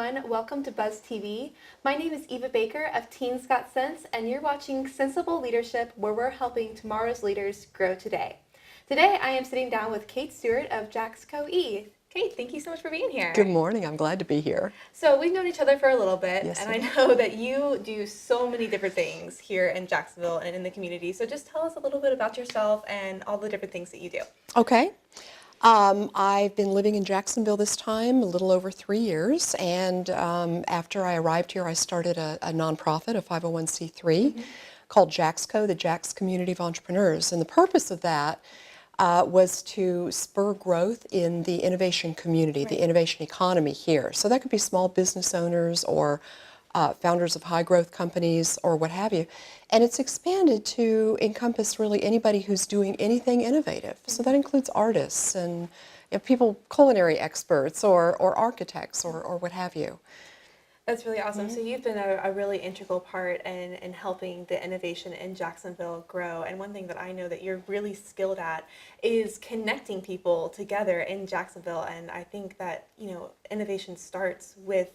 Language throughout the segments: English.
everyone. Welcome to Buzz TV. My name is Eva Baker of Teens Got Sense, and you're watching Sensible Leadership, where we're helping tomorrow's leaders grow today. Today, I am sitting down with Kate Stewart of JaxCoE. Kate, thank you so much for being here. Good morning. I'm glad to be here. So we've known each other for a little bit, Yes, and I know that you do so many different things here in Jacksonville and in the community. So just tell us a little bit about yourself and all the different things that you do. Okay. I've been living in Jacksonville this time a little over 3 years, and after I arrived here, I started a nonprofit, a 501c3, called JaxCoE, the Jax Community of Entrepreneurs. And the purpose of that was to spur growth in the innovation community, the innovation economy here. So that could be small business owners or founders of high-growth companies or what have you. And it's expanded to encompass really anybody who's doing anything innovative. So that includes artists and people, culinary experts or architects or what have you. That's really awesome. So you've been a really integral part in helping the innovation in Jacksonville grow. And one thing that I know that you're really skilled at is connecting people together in Jacksonville. And I think that, innovation starts with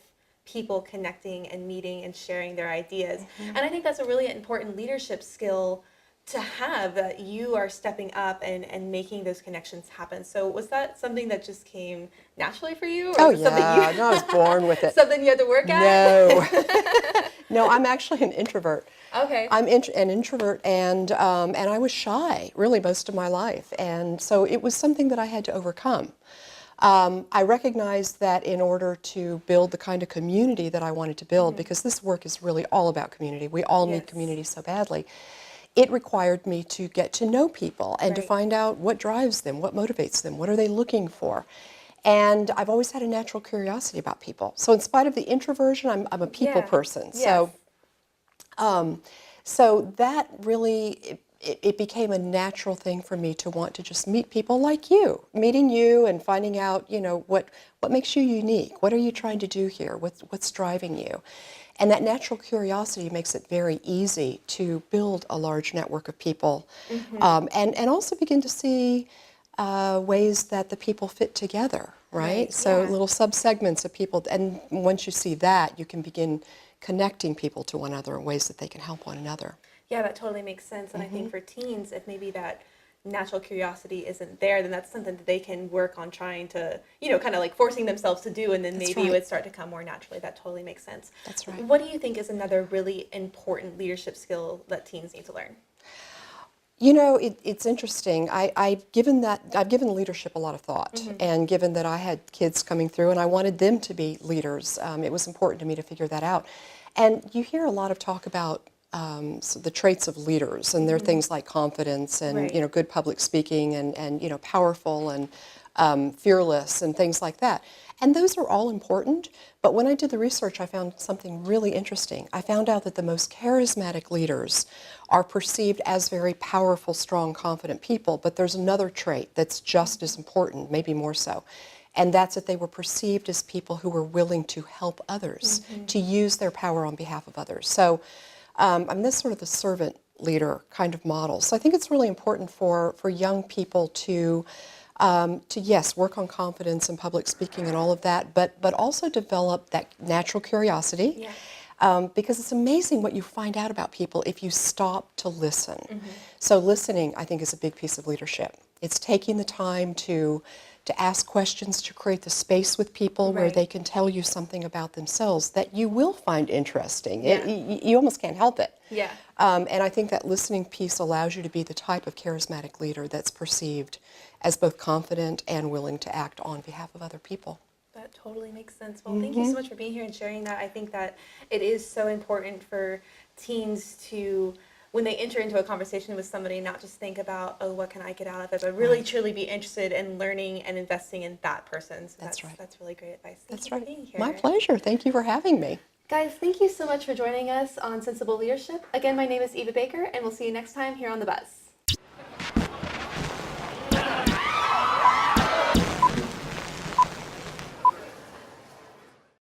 people connecting and meeting and sharing their ideas. And I think that's a really important leadership skill to have, that you are stepping up and making those connections happen. So was that something that just came naturally for you? Or No, I was born with it. Something you had to work at? No. No, I'm actually an introvert. Okay. I'm an introvert, and I was shy really most of my life. And so it was something that I had to overcome. I recognized that in order to build the kind of community that I wanted to build, because this work is really all about community. We all need community so badly. It required me to get to know people and to find out what drives them, what motivates them, what are they looking for. And I've always had a natural curiosity about people. So in spite of the introversion, I'm a people person. Yes. So that really, it became a natural thing for me to want to just meet people like you, meeting you and finding out, what makes you unique? What are you trying to do here? What's driving you? And that natural curiosity makes it very easy to build a large network of people, and also begin to see ways that the people fit together, right? So little subsegments of people, and once you see that, you can begin connecting people to one another in ways that they can help one another. Yeah, that totally makes sense. And I think for teens, if maybe that natural curiosity isn't there, then that's something that they can work on trying to, kind of like forcing themselves to do, and then maybe it would start to come more naturally. That totally makes sense. That's right. What do you think is another really important leadership skill that teens need to learn? It's interesting. I've given leadership a lot of thought, and given that I had kids coming through and I wanted them to be leaders, it was important to me to figure that out. And you hear a lot of talk about so the traits of leaders, and there are things like confidence and good public speaking and powerful and fearless and things like that. And those are all important, but when I did the research, I found something really interesting. I found out that the most charismatic leaders are perceived as very powerful, strong, confident people, but there's another trait that's just as important, maybe more so, and that's that they were perceived as people who were willing to help others, to use their power on behalf of others. So I'm this sort of the servant leader kind of model. So I think it's really important for young people to yes, work on confidence and public speaking and all of that, but also develop that natural curiosity, because it's amazing what you find out about people if you stop to listen. So listening, I think, is a big piece of leadership. It's taking the time to ask questions, to create the space with people where they can tell you something about themselves that you will find interesting. You almost can't help it. Yeah. And I think that listening piece allows you to be the type of charismatic leader that's perceived as both confident and willing to act on behalf of other people. That totally makes sense. Well, thank you so much for being here and sharing that. I think that it is so important for teens to, when they enter into a conversation with somebody, not just think about, oh, what can I get out of it, but really truly be interested in learning and investing in that person. So that's right. That's really great advice. Thank you for being here. My pleasure. Thank you for having me. Guys, thank you so much for joining us on Sensible Leadership. Again, my name is Eva Baker, and we'll see you next time here on The Buzz.